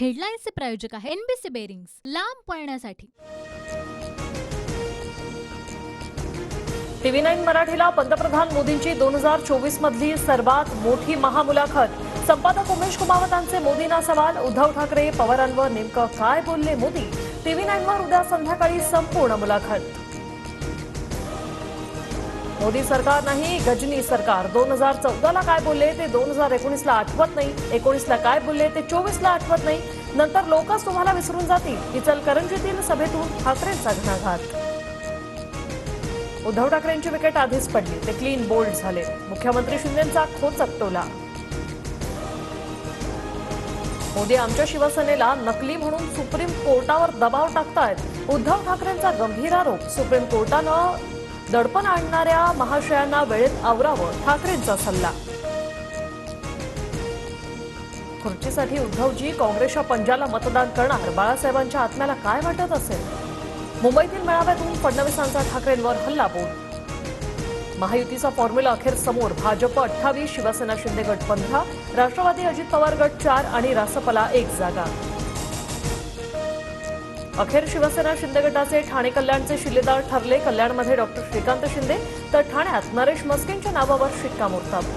हेडलाईन्सचे प्रायोजक आहे NBC bearings, लांब पळण्यासाठी। TV9 मराठीला पंतप्रधान मोदींची 2024 मधली सर्वात मोठी महामुलाखत। संपादक उमेश कुमावतांचे मोदींना सवाल, उद्धव ठाकरे पवारांवर नेमकं काय बोलले मोदी? TV9 वर उद्या संध्याकाळी संपूर्ण मुलाखत। मोदी सरकार नाही, गजनी सरकार। 2014ला काय बोलले ते 2019ला आठवत नाही, 19ला काय बोलले ते 24ला आठवत नाही, नंतर लोकच तुम्हाला विसरून जातील। इचलकरंजीतील सभेतून ठाकरेंचा घणाघात। उद्धव ठाकरेंची विकेट आधीच पडली, ते क्लीन बोल्ड झाले। मुख्यमंत्री शिंदेंचा खोचक टोला। मोदी आमच्या शिवसेनेला नकली म्हणून सुप्रीम कोर्टावर दबाव टाकतायत। उद्धव ठाकरेंचा गंभीर आरोप। सुप्रीम कोर्टानं दडपण आणणाऱ्या महाशयांना वेळेत आवरावं, ठाकरेंचा सल्ला। खुर्चीसाठी उद्धवजी काँग्रेसच्या पंजाला मतदान करणार, बाळासाहेबांच्या आत्म्याला काय वाटत असेल? मुंबईतील मेळाव्यातून फडणवीसांचा ठाकरेंवर हल्लाबोल। महायुतीचा फॉर्म्युला अखेर समोर, भाजप 28, शिवसेना शिंदे गट 15, राष्ट्रवादी अजित पवार गट 4 आणि रासपला 1 जागा। अखेर शिवसेना शिंदे गटाचे ठाणे कल्याणचे शिलेदार ठरले। कल्याणमध्ये डॉक्टर श्रीकांत शिंदे तर ठाण्यात नरेश मस्केंच्या नावावर शिक्कामोर्तब।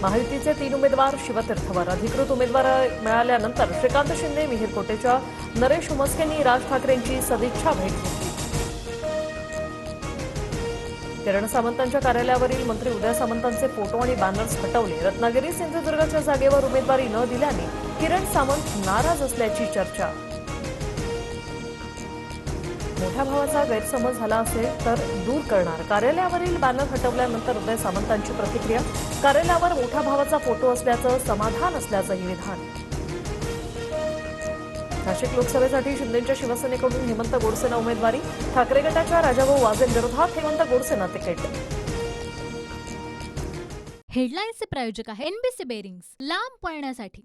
महायुतीचे 3 उमेदवार शिवतीर्थवर। अधिकृत उमेदवार मिळाल्यानंतर श्रीकांत शिंदे, मिहिर कोटेचा नरेश मस्केंनी राज ठाकरेंची सदिच्छा भेट घेतली। किरण सामंतांच्या कार्यालयावरील मंत्री उदय सामंतांचे फोटो आणि बॅनर्स हटवले। रत्नागिरी सिंधुदुर्गच्या जागेवर उमेदवारी न दिल्याने किरण सामंत नाराज असल्याची चर्चा। मोठ्या भावाचा गैरसमज झाला असेल तर दूर करणार, कार्यालयावरील बॅनर हटवल्यानंतर उदय सामंतांची प्रतिक्रिया। कार्यालयावर मोठ्या भावाचा फोटो असल्याचं समाधान असल्याचंही विधान। नाशिक लोकसभेसाठी शिंदेंच्या शिवसेनेकडून हेमंत गोडसेंना उमेदवारी। ठाकरे गटाच्या राजाभाऊ वाजेंविरोधात हेमंत गोडसेंना तिकीट। हेडलाईन्सचे प्रायोजक आहे एनबीसी बेरिंग्स, लांब पळण्यासाठी।